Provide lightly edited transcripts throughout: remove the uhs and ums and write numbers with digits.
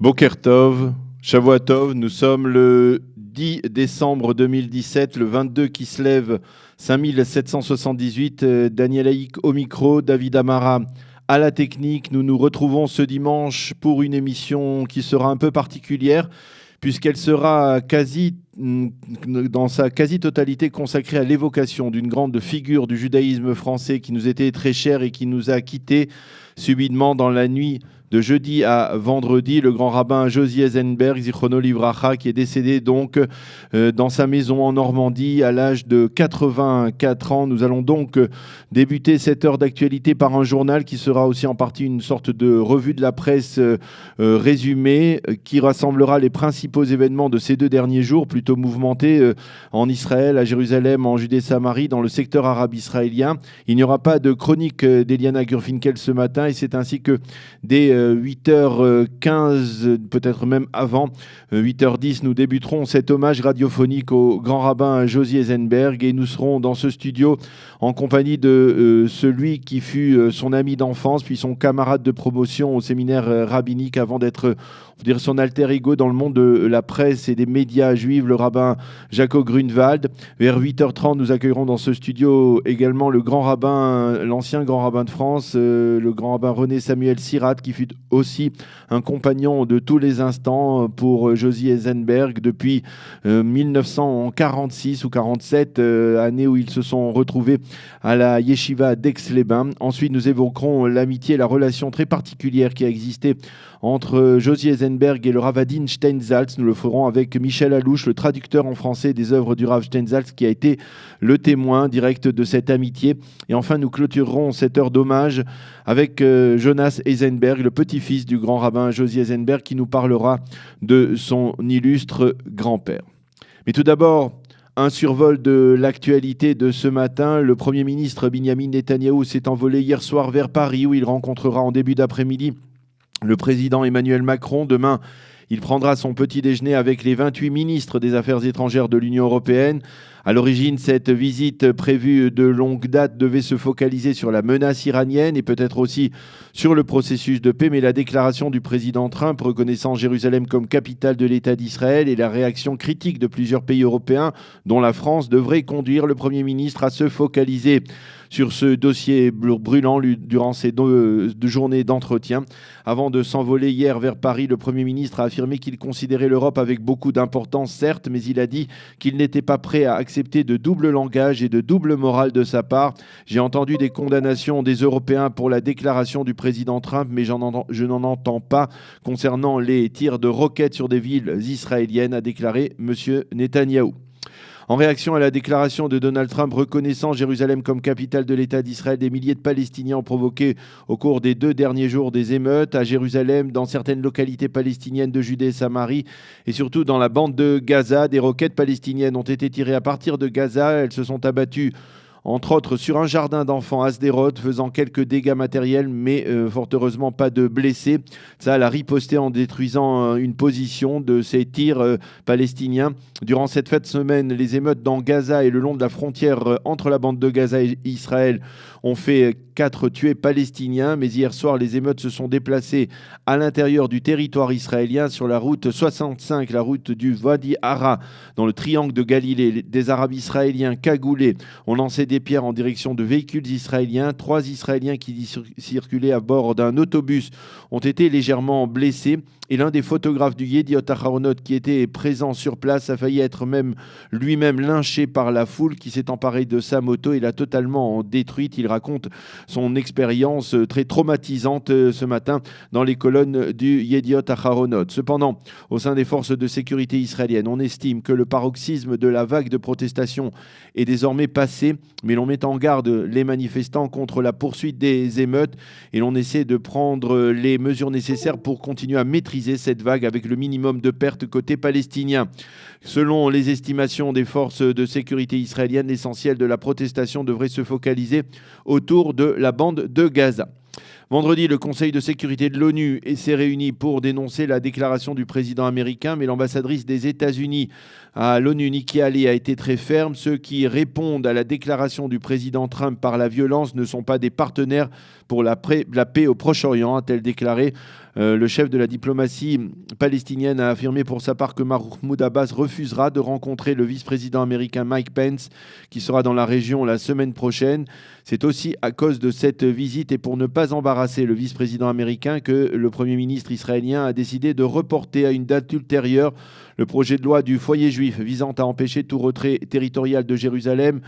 Boker Tov, Shavua Tov, nous sommes le 10 décembre 2017, le 22 qui se lève 5778, Daniel Haïk au micro, David Amara à la technique. Nous nous retrouvons ce dimanche pour une émission qui sera un peu particulière puisqu'elle sera dans sa quasi-totalité consacrée à l'évocation d'une grande figure du judaïsme français qui nous était très chère et qui nous a quittés subitement dans la nuit de jeudi à vendredi, le grand rabbin Josie Eisenberg, Zichrono Livracha, qui est décédé donc dans sa maison en Normandie à l'âge de 84 ans. Nous allons donc débuter cette heure d'actualité par un journal qui sera aussi en partie une sorte de revue de la presse résumée qui rassemblera les principaux événements de ces 2 derniers jours, plutôt mouvementés en Israël, à Jérusalem, en Judée-Samarie, dans le secteur arabe israélien. Il n'y aura pas de chronique d'Eliana Gurfinkel ce matin et c'est ainsi que dès 8h15, peut-être même avant, 8h10, nous débuterons cet hommage radiophonique au grand rabbin Josie Eisenberg et nous serons dans ce studio en compagnie de celui qui fut son ami d'enfance, puis son camarade de promotion au séminaire rabbinique avant d'être son alter ego dans le monde de la presse et des médias juifs, le rabbin Jaco Grunwald. Vers 8h30, nous accueillerons dans ce studio également le grand rabbin, l'ancien grand rabbin de France, le grand rabbin René Samuel Sirat, qui fut aussi un compagnon de tous les instants pour Josie Eisenberg depuis 1946 ou 47, année où ils se sont retrouvés à la Yeshiva d'Aix-les-Bains. Ensuite, nous évoquerons l'amitié et la relation très particulière qui a existé entre Josie Eisenberg et le Rav Adin Steinsaltz. Nous le ferons avec Michel Alouche, le traducteur en français des œuvres du Rav Steinsaltz, qui a été le témoin direct de cette amitié. Et enfin, nous clôturerons cette heure d'hommage avec Jonas Eisenberg, le petit-fils du grand rabbin Josie Eisenberg, qui nous parlera de son illustre grand-père. Mais tout d'abord, un survol de l'actualité de ce matin. Le Premier ministre Binyamin Netanyahou s'est envolé hier soir vers Paris, où il rencontrera en début d'après-midi le président Emmanuel Macron. Demain, il prendra son petit déjeuner avec les 28 ministres des Affaires étrangères de l'Union européenne. À l'origine, cette visite prévue de longue date devait se focaliser sur la menace iranienne et peut-être aussi sur le processus de paix, mais la déclaration du président Trump reconnaissant Jérusalem comme capitale de l'État d'Israël et la réaction critique de plusieurs pays européens, dont la France, devrait conduire le Premier ministre à se focaliser sur ce dossier brûlant durant ces 2 journées d'entretien. Avant de s'envoler hier vers Paris, le Premier ministre a affirmé qu'il considérait l'Europe avec beaucoup d'importance, certes, mais il a dit qu'il n'était pas prêt à accepter de double langage et de double morale de sa part. J'ai entendu des condamnations des Européens pour la déclaration du président Trump, mais je n'en entends pas concernant les tirs de roquettes sur des villes israéliennes, a déclaré M. Netanyahou. En réaction à la déclaration de Donald Trump reconnaissant Jérusalem comme capitale de l'État d'Israël, des milliers de Palestiniens ont provoqué au cours des 2 derniers jours des émeutes à Jérusalem, dans certaines localités palestiniennes de Judée et Samarie et surtout dans la bande de Gaza. Des roquettes palestiniennes ont été tirées à partir de Gaza. Elles se sont abattues entre autres sur un jardin d'enfants à Sderot, faisant quelques dégâts matériels, mais fort heureusement pas de blessés. Ça a riposté en détruisant une position de ces tirs palestiniens. Durant cette fête semaine, les émeutes dans Gaza et le long de la frontière entre la bande de Gaza et Israël ont fait 4 tués palestiniens, mais hier soir, les émeutes se sont déplacées à l'intérieur du territoire israélien sur la route 65, la route du Wadi Hara, dans le triangle de Galilée. Des Arabes israéliens cagoulés ont lancé des pierres en direction de véhicules israéliens. 3 Israéliens qui circulaient à bord d'un autobus ont été légèrement blessés. Et l'un des photographes du Yediot Aharonot qui était présent sur place a failli être lui-même lynché par la foule qui s'est emparée de sa moto et l'a totalement détruite. Il raconte son expérience très traumatisante ce matin dans les colonnes du Yediot Aharonot. Cependant, au sein des forces de sécurité israéliennes, on estime que le paroxysme de la vague de protestation est désormais passé, mais l'on met en garde les manifestants contre la poursuite des émeutes et l'on essaie de prendre les mesures nécessaires pour continuer à maîtriser cette vague avec le minimum de pertes côté palestinien. Selon les estimations des forces de sécurité israéliennes, l'essentiel de la protestation devrait se focaliser autour de la bande de Gaza. Vendredi, le Conseil de sécurité de l'ONU s'est réuni pour dénoncer la déclaration du président américain, mais l'ambassadrice des États-Unis à l'ONU, Nikki Haley, a été très ferme. Ceux qui répondent à la déclaration du président Trump par la violence ne sont pas des partenaires pour la paix au Proche-Orient, a-t-elle déclaré. Le chef de la diplomatie palestinienne a affirmé pour sa part que Mahmoud Abbas refusera de rencontrer le vice-président américain Mike Pence, qui sera dans la région la semaine prochaine. C'est aussi à cause de cette visite et pour ne pas embarrasser le vice-président américain que le Premier ministre israélien a décidé de reporter à une date ultérieure le projet de loi du foyer juif visant à empêcher tout retrait territorial de Jérusalem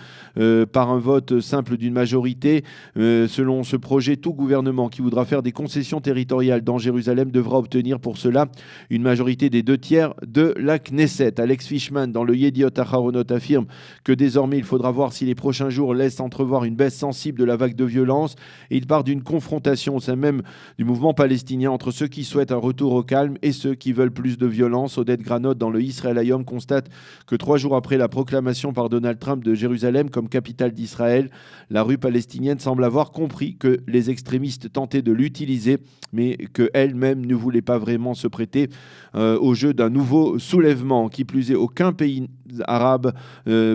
par un vote simple d'une majorité. Selon ce projet, tout gouvernement qui voudra faire des concessions territoriales dans Jérusalem devra obtenir pour cela une majorité des 2/3 de la Knesset. Alex Fishman, dans le Yediot Aharonot, affirme que désormais il faudra voir si les prochains jours laissent entrevoir une baisse sensible de la vague de violence. Et il part d'une confrontation au sein même du mouvement palestinien entre ceux qui souhaitent un retour au calme et ceux qui veulent plus de violence. Odette Granot, dans le Israël Hayom, constate que 3 jours après la proclamation par Donald Trump de Jérusalem comme capitale d'Israël, la rue palestinienne semble avoir compris que les extrémistes tentaient de l'utiliser, mais qu'elle-même ne voulait pas vraiment se prêter au jeu d'un nouveau soulèvement. Qui plus est, aucun pays arabe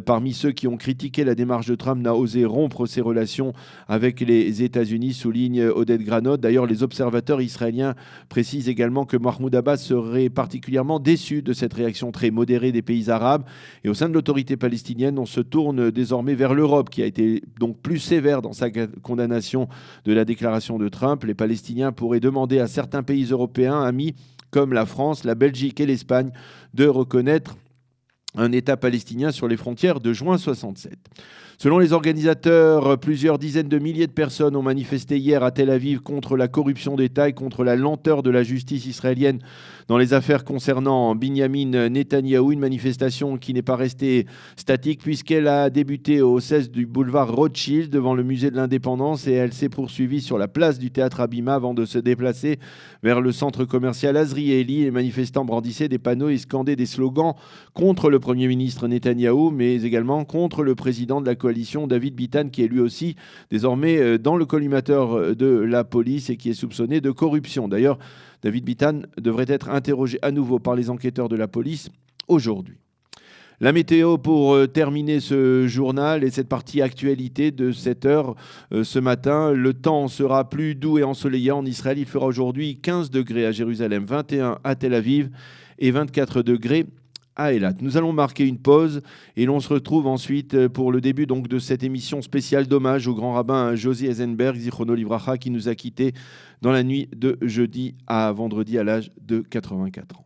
parmi ceux qui ont critiqué la démarche de Trump n'a osé rompre ses relations avec les États-Unis, souligne Odette Granot. D'ailleurs, les observateurs israéliens précisent également que Mahmoud Abbas serait particulièrement déçu de cette réaction très modérée des pays arabes. Et au sein de l'autorité palestinienne, on se tourne désormais vers l'Europe, qui a été donc plus sévère dans sa condamnation de la déclaration de Trump. Les Palestiniens pourraient demander à certains pays européens amis comme la France, la Belgique et l'Espagne de reconnaître un État palestinien sur les frontières de juin 67. Selon les organisateurs, plusieurs dizaines de milliers de personnes ont manifesté hier à Tel Aviv contre la corruption d'État et contre la lenteur de la justice israélienne dans les affaires concernant Binyamin Netanyahou, une manifestation qui n'est pas restée statique puisqu'elle a débuté au 16 du boulevard Rothschild devant le musée de l'Indépendance et elle s'est poursuivie sur la place du théâtre Abima avant de se déplacer vers le centre commercial Azrieli. Les manifestants brandissaient des panneaux et scandaient des slogans contre le Premier ministre Netanyahou, mais également contre le président de la coalition, David Bitan, qui est lui aussi désormais dans le collimateur de la police et qui est soupçonné de corruption. D'ailleurs, David Bitan devrait être interrogé à nouveau par les enquêteurs de la police aujourd'hui. La météo pour terminer ce journal et cette partie actualité de 7 heures ce matin. Le temps sera plus doux et ensoleillé en Israël. Il fera aujourd'hui 15 degrés à Jérusalem, 21 à Tel Aviv et 24 degrés à Eilat. Nous allons marquer une pause et l'on se retrouve ensuite pour le début donc de cette émission spéciale d'hommage au grand rabbin Josie Eisenberg, Zichrono Livracha, qui nous a quittés dans la nuit de jeudi à vendredi à l'âge de 84 ans.